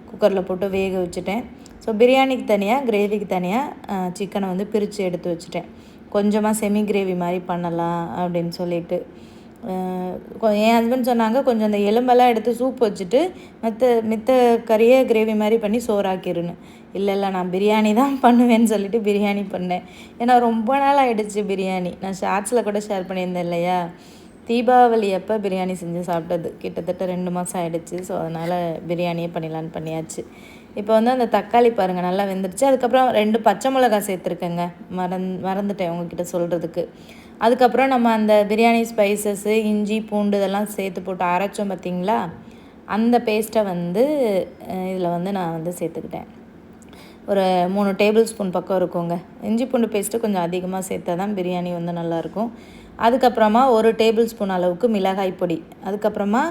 குக்கரில் போட்டு வேக வச்சுட்டேன். ஸோ பிரியாணிக்கு தனியாக, கிரேவிக்கு தனியாக சிக்கனை வந்து பிரித்து எடுத்து வச்சுட்டேன். கொஞ்சமாக செமி கிரேவி மாதிரி பண்ணலாம் அப்படின்னு சொல்லிட்டு என் ஹஸ்பண்ட் சொன்னாங்க, கொஞ்சம் அந்த எலும்பெல்லாம் எடுத்து சூப் வச்சுட்டு மித்த கறியை கிரேவி மாதிரி பண்ணி சோறாக்கிருன்னு. இல்லை நான் பிரியாணி தான் பண்ணுவேன்னு சொல்லிட்டு பிரியாணி பண்ணேன். ஏன்னா ரொம்ப நாள் ஆகிடுச்சு பிரியாணி. நான் ஷார்ட்ஸில் கூட ஷேர் பண்ணியிருந்தேன் இல்லையா, தீபாவளி அப்போ பிரியாணி செஞ்சு சாப்பிட்டது கிட்டத்தட்ட 2 மாதம் ஆகிடுச்சு. ஸோ அதனால் பிரியாணியே பண்ணிடலான்னு பண்ணியாச்சு. இப்போ வந்து அந்த தக்காளி பாருங்கள் நல்லா வெந்துடுச்சு. அதுக்கப்புறம் 2 பச்சை மிளகாய் சேர்த்துருக்கேங்க, மறந்துட்டேன் உங்ககிட்ட சொல்கிறதுக்கு. அதுக்கப்புறம் நம்ம அந்த பிரியாணி ஸ்பைசஸ்ஸு, இஞ்சி பூண்டு இதெல்லாம் சேர்த்து போட்டு அரைச்சோம் பார்த்திங்களா, அந்த பேஸ்ட்டை வந்து இதில் வந்து நான் வந்து சேர்த்துக்கிட்டேன். ஒரு 3 டேபிள் ஸ்பூன் பக்கம் இருக்குங்க. இஞ்சி பூண்டு பேஸ்ட்டு கொஞ்சம் அதிகமாக சேர்த்தா தான் பிரியாணி வந்து நல்லாயிருக்கும். அதுக்கப்புறமா 1 டேபிள் ஸ்பூன் அளவுக்கு மிளகாய் பொடி, அதுக்கப்புறமா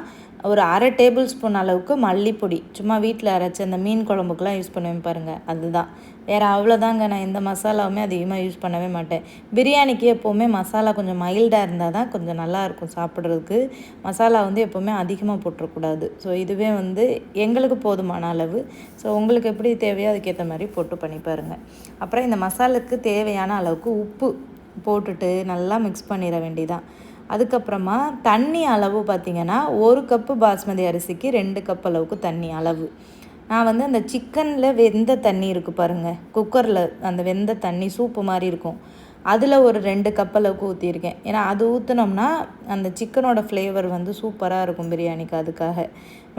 ஒரு 1/2 டேபிள் ஸ்பூன் அளவுக்கு மல்லிப்பொடி, சும்மா வீட்டில் அரைச்சி அந்த மீன் குழம்புக்கெலாம் யூஸ் பண்ணுவேன் பாருங்கள், அதுதான். வேறு அவ்வளோதாங்க. நான் எந்த மசாலாவுமே அதிகமாக யூஸ் பண்ணவே மாட்டேன். பிரியாணிக்கு எப்போவுமே மசாலா கொஞ்சம் மைல்டாக இருந்தால் தான் கொஞ்சம் நல்லாயிருக்கும் சாப்பிட்றதுக்கு. மசாலா வந்து எப்போவுமே அதிகமாக போட்டுறக்கூடாது. ஸோ இதுவே வந்து எங்களுக்கு போதுமான அளவு. ஸோ உங்களுக்கு எப்படி தேவையோ அதுக்கேற்ற மாதிரி போட்டு பண்ணி பாருங்கள். அப்புறம் இந்த மசாலுக்கு தேவையான அளவுக்கு உப்பு போட்டுட்டு நல்லா மிக்ஸ் பண்ணிட வேண்டியதான். அதுக்கப்புறமா தண்ணி அளவு பார்த்திங்கன்னா 1 கப்பு பாஸ்மதி அரிசிக்கு 2 கப் அளவுக்கு தண்ணி அளவு. நான் வந்து அந்த சிக்கனில் வெந்த தண்ணி இருக்குது பாருங்கள், குக்கரில் அந்த வெந்த தண்ணி சூப்பு மாதிரி இருக்கும், அதில் ஒரு 2 கப் அளவுக்கு ஊற்றியிருக்கேன். ஏன்னா அது ஊற்றினோம்னா அந்த சிக்கனோட ஃப்ளேவர் வந்து சூப்பராக இருக்கும் பிரியாணிக்கு. அதுக்காக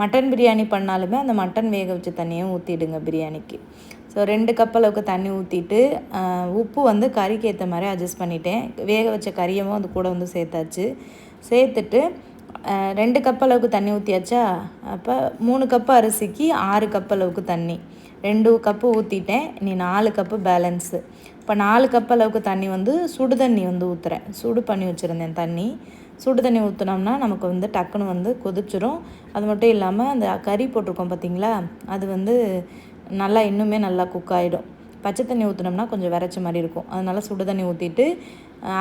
மட்டன் பிரியாணி பண்ணாலுமே அந்த மட்டன் வேக வச்ச தண்ணியும் ஊற்றிடுங்க பிரியாணிக்கு. ஸோ 2 கப் அளவுக்கு தண்ணி ஊற்றிட்டு உப்பு வந்து கறிக்கு ஏற்ற மாதிரி அட்ஜஸ்ட் பண்ணிட்டேன். வேக வச்ச கறியவும் அது கூட வந்து சேர்த்தாச்சு. சேர்த்துட்டு 2 கப் அளவுக்கு தண்ணி ஊற்றியாச்சா, அப்போ 3 கப்பு அரிசிக்கு 6 கப் அளவுக்கு தண்ணி, 2 கப்பு ஊற்றிட்டேன். இனி 4 கப்பு பேலன்ஸு. இப்போ 4 கப் அளவுக்கு தண்ணி வந்து சுடு தண்ணி வந்து ஊற்றுறேன். சுடு பண்ணி வச்சுருந்தேன் தண்ணி. சுடு தண்ணி ஊற்றினோம்னா நமக்கு வந்து டக்குன்னு வந்து கொதிச்சிடும். அது மட்டும் இல்லாமல் அந்த கறி போட்டிருக்கோம் பார்த்திங்களா, அது வந்து நல்லா இன்னுமே நல்லா குக் ஆகிடும். பச்சை தண்ணி ஊற்றினோம்னா கொஞ்சம் விரைச்ச மாதிரி இருக்கும். அதனால் சுடு தண்ணி ஊற்றிட்டு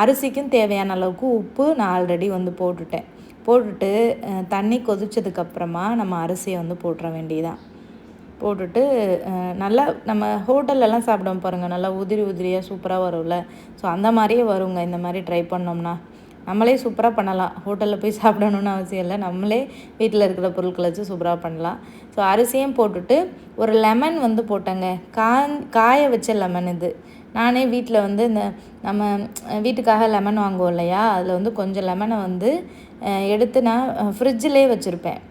அரிசிக்கும் தேவையான அளவுக்கு உப்பு நான் ஆல்ரெடி வந்து போட்டுட்டு தண்ணி கொதிச்சதுக்கப்புறமா நம்ம அரிசியை வந்து போட்டுற வேண்டியதான். போட்டுட்டு நல்லா நம்ம ஹோட்டல்லலாம் சாப்பிடுவோம் பாருங்கள், நல்லா உதிரி உதிரியாக சூப்பராக வரும்ல. ஸோ அந்த மாதிரியே வருங்க இந்த மாதிரி ட்ரை பண்ணோம்னா. நம்மளே சூப்பராக பண்ணலாம். ஹோட்டலில் போய் சாப்பிடணுன்னு அவசியம் இல்லை. நம்மளே வீட்டில் இருக்கிற பொருட்களை வச்சு சூப்பராக பண்ணலாம். ஸோ அரிசியும் போட்டுட்டு ஒரு லெமன் வந்து போட்டேங்க. காய வச்ச லெமன் இது. நானே வீட்டில் வந்து இந்த நம்ம வீட்டுக்காக லெமன் வாங்குவோம் இல்லையா, அதில் வந்து கொஞ்சம் லெமனை வந்து எடுத்து நான் ஃப்ரிட்ஜிலே வச்சுருப்பேன்.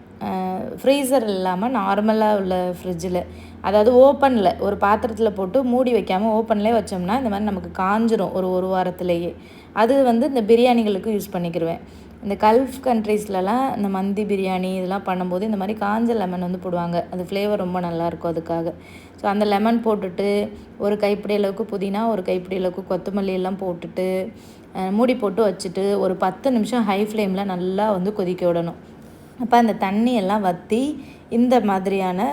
ஃப்ரீசர் இல்லாமல் நார்மலாக உள்ள ஃப்ரிட்ஜில், அதாவது ஓப்பனில் ஒரு பாத்திரத்தில் போட்டு மூடி வைக்காமல் ஓப்பன்லேயே வச்சோம்னா இந்த மாதிரி நமக்கு காஞ்சிரும் ஒரு வாரத்துலேயே. அது வந்து இந்த பிரியாணிகளுக்கு யூஸ் பண்ணிக்கிடுவேன். இந்த கல்ஃப் கண்ட்ரீஸ்லலாம் இந்த மந்தி பிரியாணி இதெல்லாம் பண்ணும்போது இந்த மாதிரி காஞ்ச லெமன் வந்து போடுவாங்க. அது ஃப்ளேவர் ரொம்ப நல்லாயிருக்கும் அதுக்காக. ஸோ அந்த லெமன் போட்டுட்டு ஒரு கைப்பிடி அளவுக்கு புதினா, ஒரு கைப்பிடி அளவுக்கு கொத்தமல்லி எல்லாம் போட்டுட்டு மூடி போட்டு வச்சுட்டு ஒரு 10 நிமிஷம் ஹை ஃப்ளேமில் நல்லா வந்து கொதிக்க விடணும். அப்போ அந்த தண்ணி எல்லாம் வற்றி இந்த மாதிரியான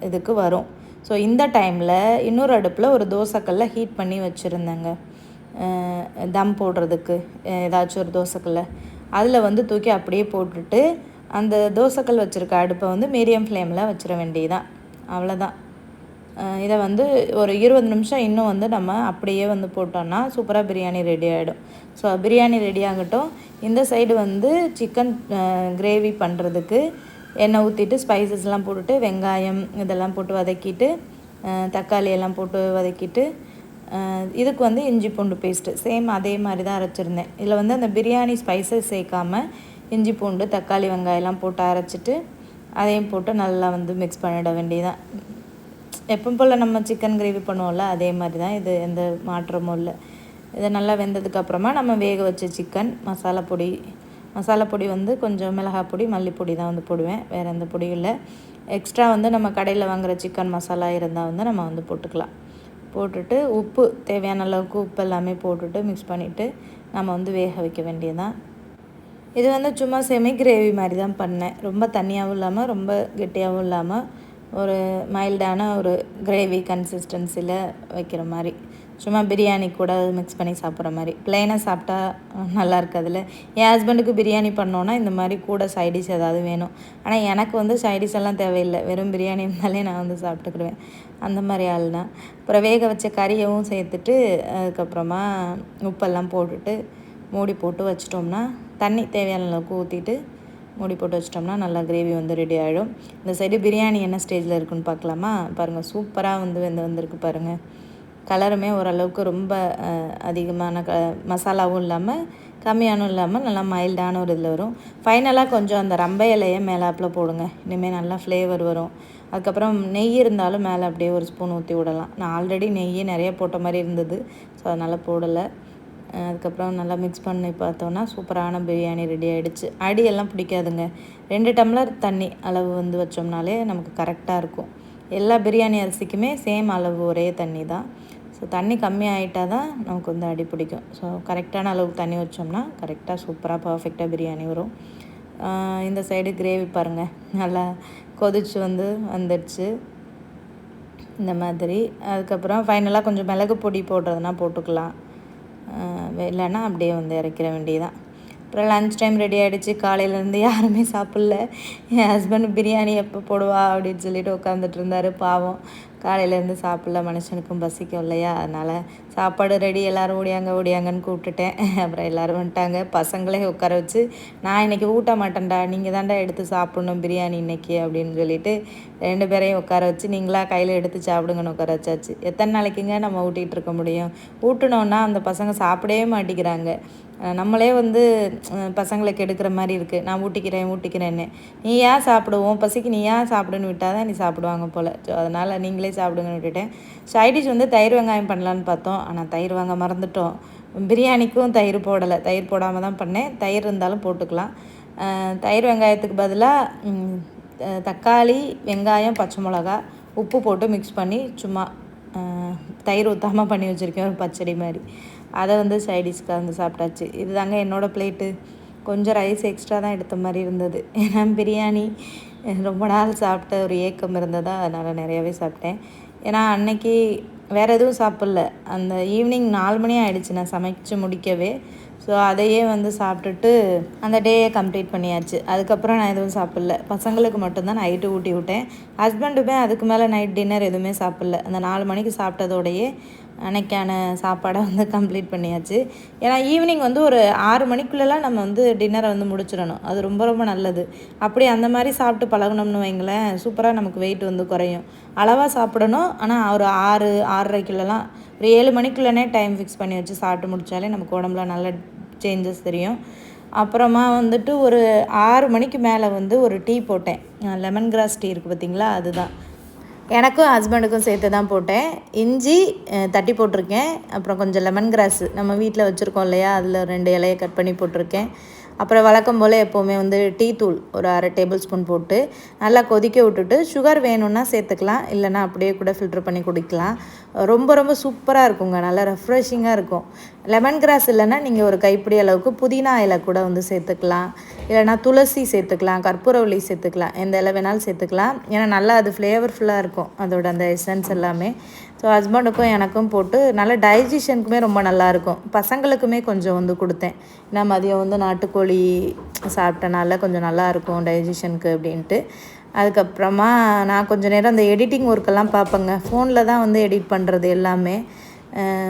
இதுக்கு வரும். ஸோ இந்த டைமில் இன்னொரு அடுப்பில் ஒரு தோசைக்கல்லை ஹீட் பண்ணி வச்சுருந்தேங்க, தம் போடுறதுக்கு ஏதாச்சும் ஒரு தோசைக்கல்லை. அதில் வந்து தூக்கி அப்படியே போட்டுட்டு அந்த தோசைக்கல் வச்சுருக்க அடுப்பை வந்து மீடியம் ஃப்ளேமில் வச்சிட வேண்டியதான். அவ்வளோதான். இதை வந்து ஒரு 20 நிமிஷம் இன்னும் வந்து நம்ம அப்படியே வந்து போட்டோன்னா சூப்பராக பிரியாணி ரெடி ஆகிடும். ஸோ பிரியாணி ரெடி ஆகட்டும். இந்த சைடு வந்து சிக்கன் கிரேவி பண்ணுறதுக்கு எண்ணெய் ஊற்றிட்டு ஸ்பைசஸ்லாம் போட்டுட்டு வெங்காயம் இதெல்லாம் போட்டு வதக்கிட்டு தக்காளி எல்லாம் போட்டு வதக்கிட்டு இதுக்கு வந்து இஞ்சி பூண்டு பேஸ்ட்டு சேம் அதே மாதிரி தான் அரைச்சிருந்தேன். இதில் வந்து அந்த பிரியாணி ஸ்பைசஸ் சேர்க்காமல் இஞ்சி பூண்டு தக்காளி வெங்காயம்லாம் போட்டு அரைச்சிட்டு அதையும் போட்டு நல்லா வந்து மிக்ஸ் பண்ணிட வேண்டியதான். எப்பவும் போல் நம்ம சிக்கன் கிரேவி பண்ணுவோம்ல அதே மாதிரி தான், இது எந்த மாற்றமும் இல்லை. இதை நல்லா வெந்ததுக்கப்புறமா நம்ம வேக வச்ச சிக்கன் மசாலா பொடி வந்து கொஞ்சம் மிளகாய் பொடி மல்லிப்பொடி தான் வந்து போடுவேன், வேறு எந்த பொடியும் இல்லை. எக்ஸ்ட்ரா வந்து நம்ம கடையில் வாங்குகிற சிக்கன் மசாலா இருந்தால் வந்து நம்ம வந்து போட்டுக்கலாம். போட்டுட்டு உப்பு தேவையான அளவுக்கு உப்பு எல்லாமே போட்டுட்டு மிக்ஸ் பண்ணிவிட்டு நம்ம வந்து வேக வைக்க வேண்டியதுதான். இது வந்து சும்மா செமி கிரேவி மாதிரி தான் பண்ணேன். ரொம்ப தண்ணியாகவும் இல்லாமல் ரொம்ப கெட்டியாகவும் இல்லாமல் ஒரு மைல்டான ஒரு கிரேவி கன்சிஸ்டன்சியில் வைக்கிற மாதிரி, சும்மா பிரியாணி கூட மிக்ஸ் பண்ணி சாப்பிட்ற மாதிரி. ப்ளைனாக சாப்பிட்டா நல்லா இருக்காதுல்ல. என் ஹஸ்பண்டுக்கு பிரியாணி பண்ணோன்னா இந்த மாதிரி கூட சைடிஷ் ஏதாவது வேணும். ஆனால் எனக்கு வந்து சைடிஷ் எல்லாம் தேவையில்லை, வெறும் பிரியாணி இருந்தாலே நான் வந்து சாப்பிட்டுக்கிடுவேன். அந்த மாதிரி ஆள் தான். அப்புறம் வேக வச்ச கறியவும் சேர்த்துட்டு அதுக்கப்புறமா உப்பெல்லாம் போட்டுட்டு மூடி போட்டு வச்சிட்டோம்னா, தண்ணி தேவையான அளவுக்கு ஊற்றிட்டு மூடி போட்டு வச்சிட்டோம்னா நல்லா கிரேவி வந்து ரெடி ஆகிடும். இந்த சைடு பிரியாணி என்ன ஸ்டேஜில் இருக்குன்னு பார்க்கலாமா? பாருங்கள், சூப்பராக வந்து வந்திருக்கு பாருங்கள். கலருமே ஓரளவுக்கு ரொம்ப அதிகமான மசாலாவும் இல்லாமல் கம்மியானும் இல்லாமல் நல்லா மைல்டான ஒரு இதில் வரும். ஃபைனலாக கொஞ்சம் அந்த ரம்பை இலையை மேலாப்பில் போடுங்க, இனிமேல் நல்லா ஃப்ளேவர் வரும். அதுக்கப்புறம் நெய் இருந்தாலும் மேலே அப்படியே ஒரு ஸ்பூன் ஊற்றி விடலாம். நான் ஆல்ரெடி நெய்யே நிறைய போட்ட மாதிரி இருந்தது, ஸோ அதனால் போடலை. அதுக்கப்புறம் நல்லா மிக்ஸ் பண்ணி பார்த்தோன்னா சூப்பரான பிரியாணி ரெடி ஆகிடுச்சு. அடியெல்லாம் பிடிக்காதுங்க. 2 டம்ளர் தண்ணி அளவு வந்து வச்சோம்னாலே நமக்கு கரெக்டாக இருக்கும். எல்லா பிரியாணி அரிசிக்குமே சேம் அளவு ஒரே தண்ணி தான். ஸோ தண்ணி கம்மியாகிட்டால் தான் நமக்கு வந்து அடி பிடிக்கும். ஸோ கரெக்டான அளவுக்கு தண்ணி வச்சோம்னா கரெக்டாக சூப்பராக பர்ஃபெக்டாக பிரியாணி வரும். இந்த சைடு கிரேவி பாருங்கள், நல்லா கொதிச்சு வந்துடுச்சு இந்த மாதிரி. அதுக்கப்புறம் ஃபைனலாக கொஞ்சம் மிளகு பொடி போடுறதுனா போட்டுக்கலாம், இல்லைன்னா அப்படியே வந்து இறக்கிற வேண்டியதான். அப்புறம் லன்ச் டைம் ரெடி ஆகிடுச்சு. காலையிலேருந்து யாருமே சாப்பிட்ல. என் ஹஸ்பண்ட் பிரியாணி எப்போ போடுவா அப்படின்னு சொல்லிட்டு உட்காந்துட்டு இருந்தார். பாவம், காலையிலேருந்து சாப்பிட்ல. மனுஷனுக்கும் பசிக்கும் இல்லையா, அதனால் சாப்பாடு ரெடி, எல்லோரும் ஓடியாங்கன்னு கூப்பிட்டுட்டேன். அப்புறம் எல்லோரும் வந்துட்டாங்க. பசங்களே உட்கார வச்சு, நான் இன்றைக்கி ஊட்ட மாட்டேன்டா, நீங்கள் தான்டா எடுத்து சாப்பிட்ணும் பிரியாணி இன்றைக்கி அப்படின்னு சொல்லிட்டு 2 பேரையும் உட்கார வச்சு நீங்களா கையில் எடுத்து சாப்பிடுங்கன்னு உட்கார வச்சாச்சு. எத்தனை நாளைக்குங்க நம்ம ஊட்டிகிட்டு இருக்க முடியும்? ஊட்டினோன்னா அந்த பசங்க சாப்பிடவே மாட்டேங்கிறாங்க. நம்மளே வந்து பசங்களுக்கு எடுக்கிற மாதிரி இருக்குது. நான் ஊட்டிக்கிறேன்னு நீ ஏன் சாப்பிடுவோம், பசிக்கு நீ ஏன் சாப்பிடுன்னு விட்டால் தான் நீ சாப்பிடுவாங்க போல். ஸோ அதனால் நீங்களே சாப்பிடுங்கன்னு விட்டுட்டேன். சைடிஷ் வந்து தயிர் வெங்காயம் பண்ணலான்னு பார்த்தோம், ஆனால் தயிர் வாங்க மறந்துட்டோம். பிரியாணிக்கும் தயிர் போடலை, தயிர் போடாமல் தான் பண்ணேன். தயிர் இருந்தாலும் போட்டுக்கலாம். தயிர் வெங்காயத்துக்கு பதிலாக தக்காளி வெங்காயம் பச்சை மிளகா உப்பு போட்டு மிக்ஸ் பண்ணி சும்மா தயிர் ஊற்றாமல் பண்ணி வச்சுருக்கேன், ஒரு பச்சடி மாதிரி. அதை வந்து சைடிஷ்க்கு வந்து சாப்பிட்டாச்சு. இது தாங்க என்னோடய பிளேட்டு. கொஞ்சம் ரைஸ் எக்ஸ்ட்ரா தான் எடுத்த மாதிரி இருந்தது, ஏன்னா பிரியாணி ரொம்ப நாள் சாப்பிட்ட ஒரு ஏக்கம் இருந்ததா, அதனால் நிறையாவே சாப்பிட்டேன். ஏன்னா அன்னைக்கு வேறு எதுவும் சாப்பிடல. அந்த ஈவினிங் 4 மணி ஆகிடுச்சு நான் சமைச்சு முடிக்கவே. ஸோ அதையே வந்து சாப்பிட்டுட்டு அந்த டேயை கம்ப்ளீட் பண்ணியாச்சு. அதுக்கப்புறம் நான் எதுவும் சாப்பிடல. பசங்களுக்கு மட்டும்தான் நைட்டு ஊட்டி விட்டேன். ஹஸ்பண்டுமே அதுக்கு மேலே நைட் டின்னர் எதுவுமே சாப்பிடல. அந்த 4 மணிக்கு சாப்பிட்டதோடையே அன்னைக்கான சாப்பாடை வந்து கம்ப்ளீட் பண்ணியாச்சு. ஏன்னா ஈவினிங் வந்து ஒரு 6 மணிக்குள்ளெல்லாம் நம்ம வந்து டின்னரை வந்து முடிச்சிடணும். அது ரொம்ப ரொம்ப நல்லது. அப்படி அந்த மாதிரி சாப்பிட்டு பழகணும்னு வைங்களேன், சூப்பராக நமக்கு வெயிட் வந்து குறையும். அளவாக சாப்பிடணும். ஆனால் ஒரு 6 6:30க்குள்ளெல்லாம் ஒரு 7 மணிக்குள்ளே டைம் ஃபிக்ஸ் பண்ணி வச்சு சாப்பிட்டு முடித்தாலே நமக்கு உடம்புல நல்ல சேஞ்சஸ் தெரியும். அப்புறமா வந்துட்டு ஒரு 6 மணிக்கு மேலே வந்து ஒரு டீ போட்டேன். லெமன் கிராஸ் டீ இருக்குது பார்த்திங்களா, அதுதான் எனக்கும் ஹஸ்பண்டுக்கும் சேர்த்து தான் போட்டேன். இஞ்சி தட்டி போட்டிருக்கேன். அப்புறம் கொஞ்சம் லெமன் கிராஸு நம்ம வீட்டில் வச்சுருக்கோம் இல்லையா, அதில் 2 இலையை கட் பண்ணி போட்டிருக்கேன். அப்புறம் வழக்கம் போல் எப்போவுமே வந்து டீ தூள் ஒரு 1/2 டேபிள் ஸ்பூன் போட்டு நல்லா கொதிக்க விட்டுட்டு சுகர் வேணும்னா சேர்த்துக்கலாம், இல்லைனா அப்படியே கூட ஃபில்ட்ரு பண்ணி குடிக்கலாம். ரொம்ப ரொம்ப சூப்பராக இருக்குங்க, நல்லா ரெஃப்ரெஷிங்காக இருக்கும். லெமன் கிராஸ் இல்லைன்னா நீங்கள் ஒரு கைப்பிடி அளவுக்கு புதினா இலை கூட வந்து சேர்த்துக்கலாம், இல்லைனா துளசி சேர்த்துக்கலாம், கற்பூரவள்ளி சேர்த்துக்கலாம், எந்த இலை வேணாலும் சேர்த்துக்கலாம். ஏன்னா நல்லா அது ஃப்ளேவர்ஃபுல்லாக இருக்கும் அதோட அந்த எசன்ஸ் எல்லாமே. ஸோ ஹஸ்பண்டுக்கும் எனக்கும் போட்டு நல்லா டைஜஷனுக்குமே ரொம்ப நல்லாயிருக்கும். பசங்களுக்குமே கொஞ்சம் வந்து கொடுத்தேன். நான் மதியம் வந்து நாட்டுக்கோழி சாப்பிட்டனால கொஞ்சம் நல்லாயிருக்கும் டைஜஷனுக்கு அப்படின்ட்டு. அதுக்கப்புறமா நான் கொஞ்சம் நேரம் அந்த எடிட்டிங் ஒர்க்கெல்லாம் பார்ப்பேங்க. ஃபோனில் தான் வந்து எடிட் பண்ணுறது எல்லாமே.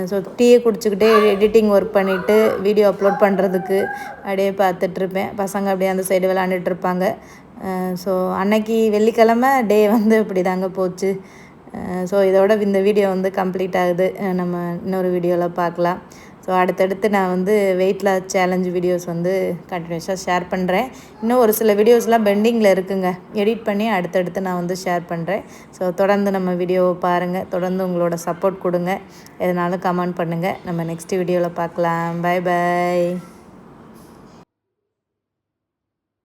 ஸோ டீயை குடிச்சிக்கிட்டே எடிட்டிங் ஒர்க் பண்ணிவிட்டு வீடியோ அப்லோட் பண்ணுறதுக்கு அப்படியே பார்த்துட்ருப்பேன். பசங்க அப்படியே அந்த சைடு விளாண்டுட்ருப்பாங்க. ஸோ அன்னைக்கு வெள்ளிக்கிழமை டே வந்து இப்படி தாங்க போச்சு. ஸோ இதோட இந்த வீடியோ வந்து கம்ப்ளீட் ஆகுது. நம்ம இன்னொரு வீடியோவில் பார்க்கலாம். ஸோ அடுத்தடுத்து நான் வந்து வெயிட் லாஸ் சேலஞ்ச் வீடியோஸ் வந்து கண்டினியூஸாக ஷேர் பண்ணுறேன். இன்னும் ஒரு சில வீடியோஸ்லாம் பெண்டிங்கில் இருக்குங்க, எடிட் பண்ணி அடுத்தடுத்து நான் வந்து ஷேர் பண்ணுறேன். ஸோ தொடர்ந்து நம்ம வீடியோவை பாருங்கள், தொடர்ந்து உங்களோட சப்போர்ட் கொடுங்க, எதனாலும் கமெண்ட் பண்ணுங்கள். நம்ம நெக்ஸ்ட் வீடியோவில் பார்க்கலாம். Bye bye.